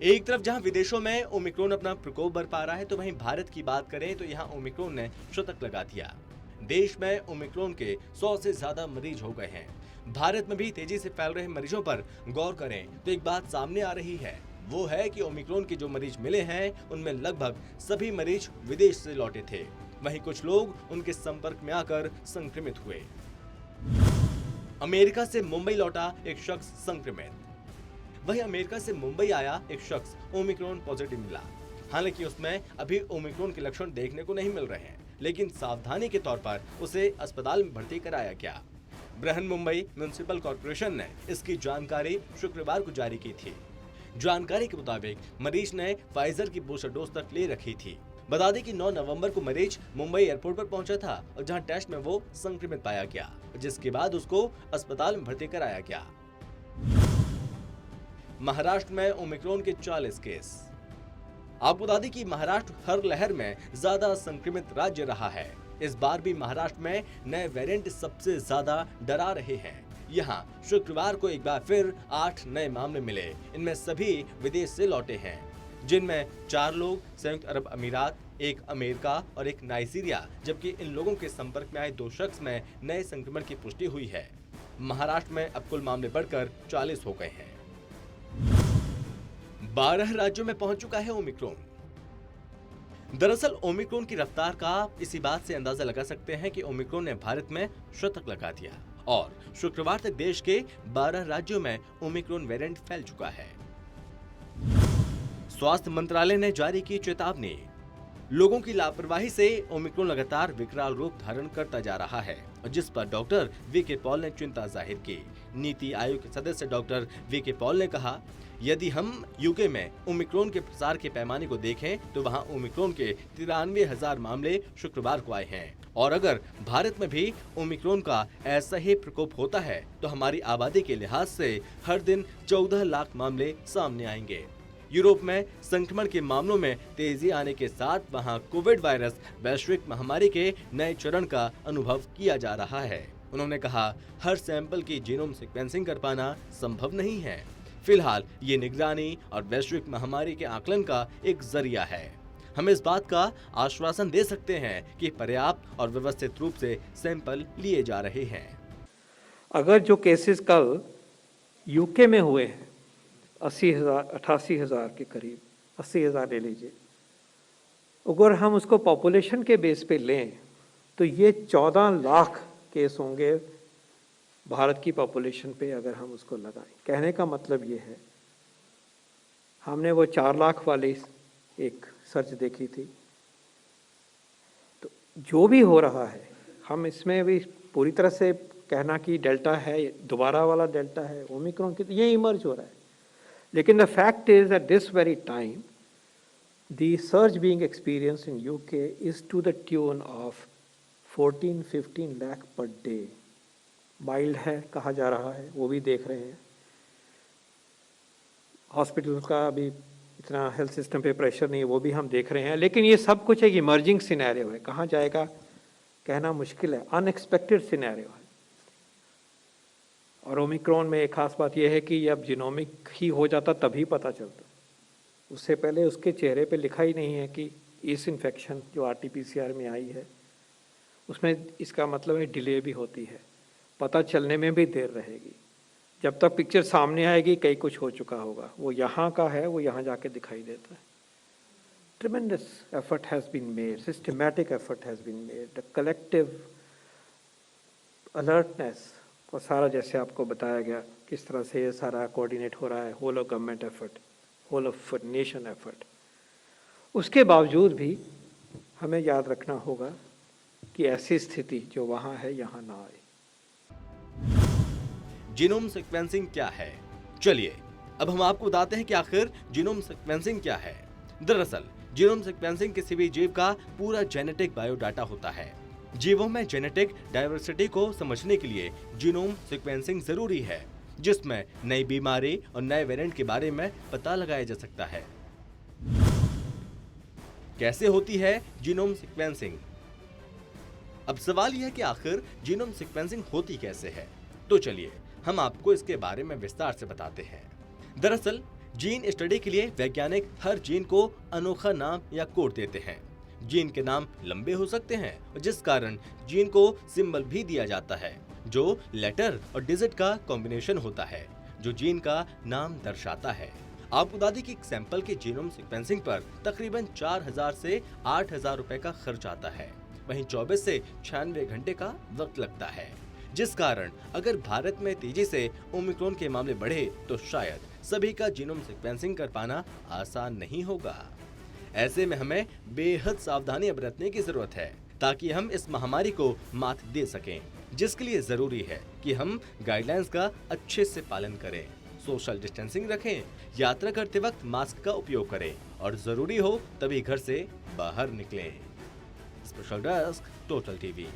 एक तरफ जहां विदेशों में ओमिक्रॉन अपना प्रकोप बरपा रहा है, तो वहीं भारत की बात करें तो यहां ओमिक्रॉन ने शतक लगा दिया। देश में ओमिक्रॉन के 100 से ज्यादा मरीज हो गए हैं। भारत में भी तेजी से फैल रहे मरीजों पर गौर करें तो एक बात सामने आ रही है, वो है कि ओमिक्रॉन के जो मरीज मिले हैं उनमें लगभग सभी मरीज विदेश से लौटे थे। वहीं कुछ लोग उनके संपर्क में आकर संक्रमित हुए। अमेरिका से मुंबई लौटा एक शख्स संक्रमित। वहीं अमेरिका से मुंबई आया एक शख्स ओमिक्रॉन पॉजिटिव मिला। हालांकि उसमें अभी ओमिक्रॉन के लक्षण देखने को नहीं मिल रहे हैं, लेकिन सावधानी के तौर पर उसे अस्पताल में भर्ती कराया गया। बृहन मुंबई म्युनिसिपल कॉर्पोरेशन ने इसकी जानकारी शुक्रवार को जारी की थी। जानकारी के मुताबिक मरीज ने फाइजर की बूस्टर डोज तक ले रखी थी। बता दें कि 9 नवंबर को मरीज मुंबई एयरपोर्ट पर पहुंचा था और जहां टेस्ट में वो संक्रमित पाया गया, जिसके बाद उसको अस्पताल में भर्ती कराया गया। महाराष्ट्र में ओमिक्रॉन के 40 केस। आपको बता दें कि महाराष्ट्र हर लहर में ज्यादा संक्रमित राज्य रहा है। इस बार भी महाराष्ट्र में नए वेरिएंट सबसे ज्यादा डरा रहे हैं। यहाँ शुक्रवार को एक बार फिर 8 नए मामले मिले। इनमें सभी विदेश से लौटे हैं, जिनमें 4 लोग संयुक्त अरब अमीरात, 1 अमेरिका और 1 नाइजीरिया, जबकि इन लोगों के संपर्क में आए 2 शख्स में नए संक्रमण की पुष्टि हुई है। महाराष्ट्र में अब कुल मामले बढ़कर 40 हो गए हैं। 12 राज्यों में पहुंच चुका है ओमिक्रॉन। दरअसल ओमिक्रॉन की रफ्तार का इसी बात से अंदाजा लगा सकते हैं कि ओमिक्रॉन ने भारत में शतक लगा दिया और शुक्रवार तक देश के 12 राज्यों में ओमिक्रॉन वेरिएंट फैल चुका है। स्वास्थ्य मंत्रालय ने जारी की चेतावनी। लोगों की लापरवाही से ओमिक्रॉन लगातार विकराल रूप धारण करता जा रहा है, जिस पर डॉक्टर वीके पॉल ने चिंता जाहिर की। नीति आयोग के सदस्य डॉक्टर वीके पॉल ने कहा, यदि हम यूके में ओमिक्रॉन के प्रसार के पैमाने को देखें तो वहां ओमिक्रॉन के 93,000 मामले शुक्रवार को आए हैं, और अगर भारत में भी ओमिक्रॉन का ऐसा ही प्रकोप होता है तो हमारी आबादी के लिहाज से हर दिन 14 लाख मामले सामने आएंगे। यूरोप में संक्रमण के मामलों में तेजी आने के साथ वहां कोविड वायरस वैश्विक महामारी के नए चरण का अनुभव किया जा रहा है। उन्होंने कहा, हर सैंपल की जीनोम सीक्वेंसिंग कर पाना संभव नहीं है। फिलहाल ये निगरानी और वैश्विक महामारी के आकलन का एक जरिया है। हम इस बात का आश्वासन दे सकते हैं कि पर्याप्त और व्यवस्थित रूप से सैंपल लिए जा रहे हैं। अगर जो केसेस कल यूके में हुए हैं 80,000 88,000 के करीब, 80,000 ले लीजिए, अगर हम उसको पॉपुलेशन के बेस पे लें तो ये 14 लाख केस होंगे भारत की पॉपुलेशन पे अगर हम उसको लगाएं। कहने का मतलब ये है, हमने वो 4 लाख वाली एक सर्च देखी थी, तो जो भी हो रहा है हम इसमें भी पूरी तरह से कहना कि डेल्टा है, दोबारा वाला डेल्टा है, ओमिक्रॉन की, ये इमर्ज हो रहा है। लेकिन the fact is at this very time the surge being experience in UK is to the tune of 14-15 lakh per day. Mild है कहा जा रहा है, वो भी देख रहे हैं। हॉस्पिटल का अभी इतना हेल्थ सिस्टम पे प्रेशर नहीं है, वो भी हम देख रहे हैं। लेकिन ये सब कुछ एक इमर्जिंग सिनेरियो है, कहाँ जाएगा कहना मुश्किल है, अनएक्सपेक्टेड सिनेरियो है। और ओमिक्रॉन में एक खास बात यह है कि अब जीनोमिक ही हो जाता तभी पता चलता, उससे पहले उसके चेहरे पे लिखा ही नहीं है कि इस इन्फेक्शन जो RT-PCR में आई है उसमें इसका मतलब है डिले भी होती है, पता चलने में भी देर रहेगी। जब तक पिक्चर सामने आएगी कई कुछ हो चुका होगा। वो यहाँ का है, वो यहाँ जाके दिखाई देता है। Tremendous effort has been made, systematic effort has been made, the collective alertness और सारा जैसे आपको बताया गया किस तरह से ये सारा कोऑर्डिनेट हो रहा है, whole of government effort, whole of nation effort. उसके बावजूद भी हमें याद रखना होगा कि ऐसी स्थिति जो वहाँ है यहाँ ना आए। जीनोम सीक्वेंसिंग क्या है? चलिए अब हम आपको बताते हैं कि आखिर जीनोम सीक्वेंसिंग क्या है। दरअसल जीनोम सीक्वेंसिंग किसी भी जीव का पूरा जेनेटिक बायोडाटा होता है। जीवों में जेनेटिक डाइवर्सिटी को समझने के लिए जीनोम सीक्वेंसिंग जरूरी है, जिसमें नई बीमारी और नए वेरिएंट के बारे में पता लगाया जा सकता है। कैसे होती है जीनोम सीक्वेंसिंग? अब सवाल यह है कि आखिर जीनोम सीक्वेंसिंग होती कैसे है। तो चलिए हम आपको इसके बारे में विस्तार से बताते हैं। दरअसल जीन स्टडी के लिए वैज्ञानिक हर जीन को अनोखा नाम या कोड देते हैं। जीन के नाम लंबे हो सकते हैं, जिस कारण जीन को सिंबल भी दिया जाता है, जो लेटर और डिजिट का कॉम्बिनेशन होता है, जो जीन का नाम दर्शाता है। आपको बता दें कि एक सैंपल के जीनोम सीक्वेंसिंग पर तकरीबन 4000 से 8000 रुपए का खर्च आता है। वहीं 24 से 96 घंटे का वक्त लगता है, जिस कारण अगर भारत में तेजी से ओमिक्रॉन के मामले बढ़े तो शायद सभी का जीनोम सीक्वेंसिंग कर पाना आसान नहीं होगा। ऐसे में हमें बेहद सावधानी बरतने की जरूरत है ताकि हम इस महामारी को मात दे सकें, जिसके लिए जरूरी है कि हम गाइडलाइंस का अच्छे से पालन करें, सोशल डिस्टेंसिंग रखें, यात्रा करते वक्त मास्क का उपयोग करें और जरूरी हो तभी घर से बाहर निकलें। Special desk, total TV.